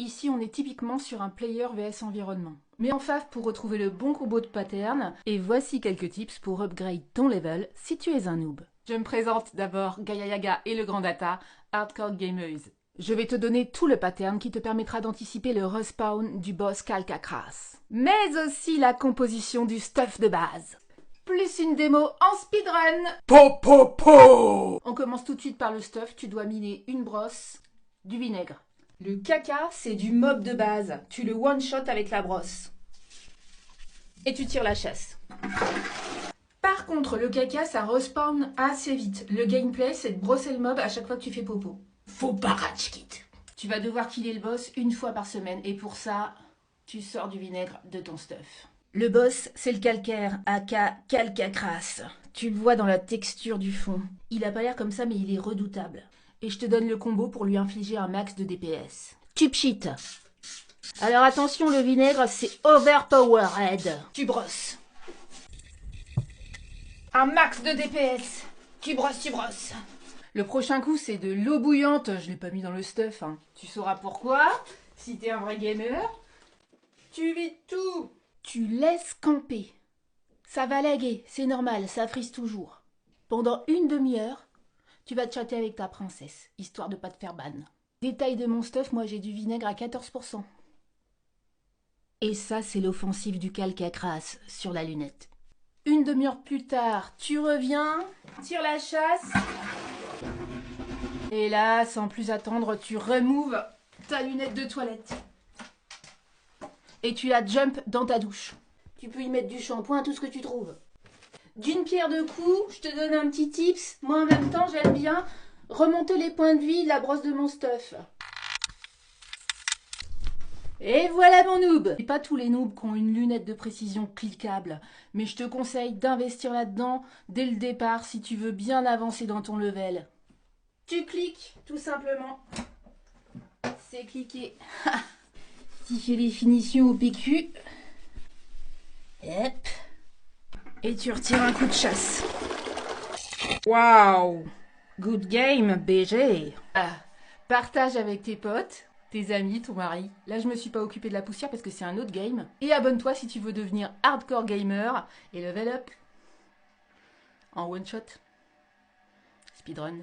Ici, on est typiquement sur un player vs environnement. Mets en fave pour retrouver le bon combo de pattern, et voici quelques tips pour upgrade ton level si tu es un noob. Je me présente d'abord Gaia Yaga et le Grand Data, Hardcore Gamers. Je vais te donner tout le pattern qui te permettra d'anticiper le respawn du boss Calcacras, mais aussi la composition du stuff de base. Plus une démo en speedrun. Po po po. On commence tout de suite par le stuff, tu dois miner une brosse, du vinaigre. Le caca, c'est du mob de base. Tu le one-shot avec la brosse. Et tu tires la chasse. Par contre, le caca, ça respawn assez vite. Le gameplay, c'est de brosser le mob à chaque fois que tu fais popo. Faut pas rage kit. Tu vas devoir killer le boss une fois par semaine. Et pour ça, tu sors du vinaigre de ton stuff. Le boss, c'est le calcaire, aka Calcacras. Tu le vois dans la texture du fond. Il a pas l'air comme ça, mais il est redoutable. Et je te donne le combo pour lui infliger un max de DPS. Tube shit. Alors attention, le vinaigre, c'est overpowered. Tu brosses. Un max de DPS. Tu brosses, tu brosses. Le prochain coup, c'est de l'eau bouillante. Je l'ai pas mis dans le stuff. Hein. Tu sauras pourquoi. Si t'es un vrai gamer. Tu vides tout. Tu laisses camper. Ça va laguer, c'est normal, ça frise toujours. Pendant une demi-heure, tu vas te chatter avec ta princesse, histoire de pas te faire ban. Détail de mon stuff, moi j'ai du vinaigre à 14%. Et ça, c'est l'offensive du Calcacras sur la lunette. Une demi-heure plus tard, tu reviens, tires la chasse. Et là, sans plus attendre, tu removes ta lunette de toilette. Et tu la jump dans ta douche. Tu peux y mettre du shampoing, tout ce que tu trouves. D'une pierre deux coups, je te donne un petit tips. Moi, en même temps, j'aime bien remonter les points de vie de la brosse de mon stuff. Et voilà mon noob. C'est pas tous les noobs qui ont une lunette de précision cliquable, mais je te conseille d'investir là-dedans dès le départ si tu veux bien avancer dans ton level. Tu cliques, tout simplement. C'est cliqué. Si fait les finitions au PQ. Hop. Et tu retires un coup de chasse. Waouh! Good game, BG! Partage avec tes potes, tes amis, ton mari. Là, je me suis pas occupée de la poussière parce que c'est un autre game. Et abonne-toi si tu veux devenir hardcore gamer et level up. En one shot. Speedrun.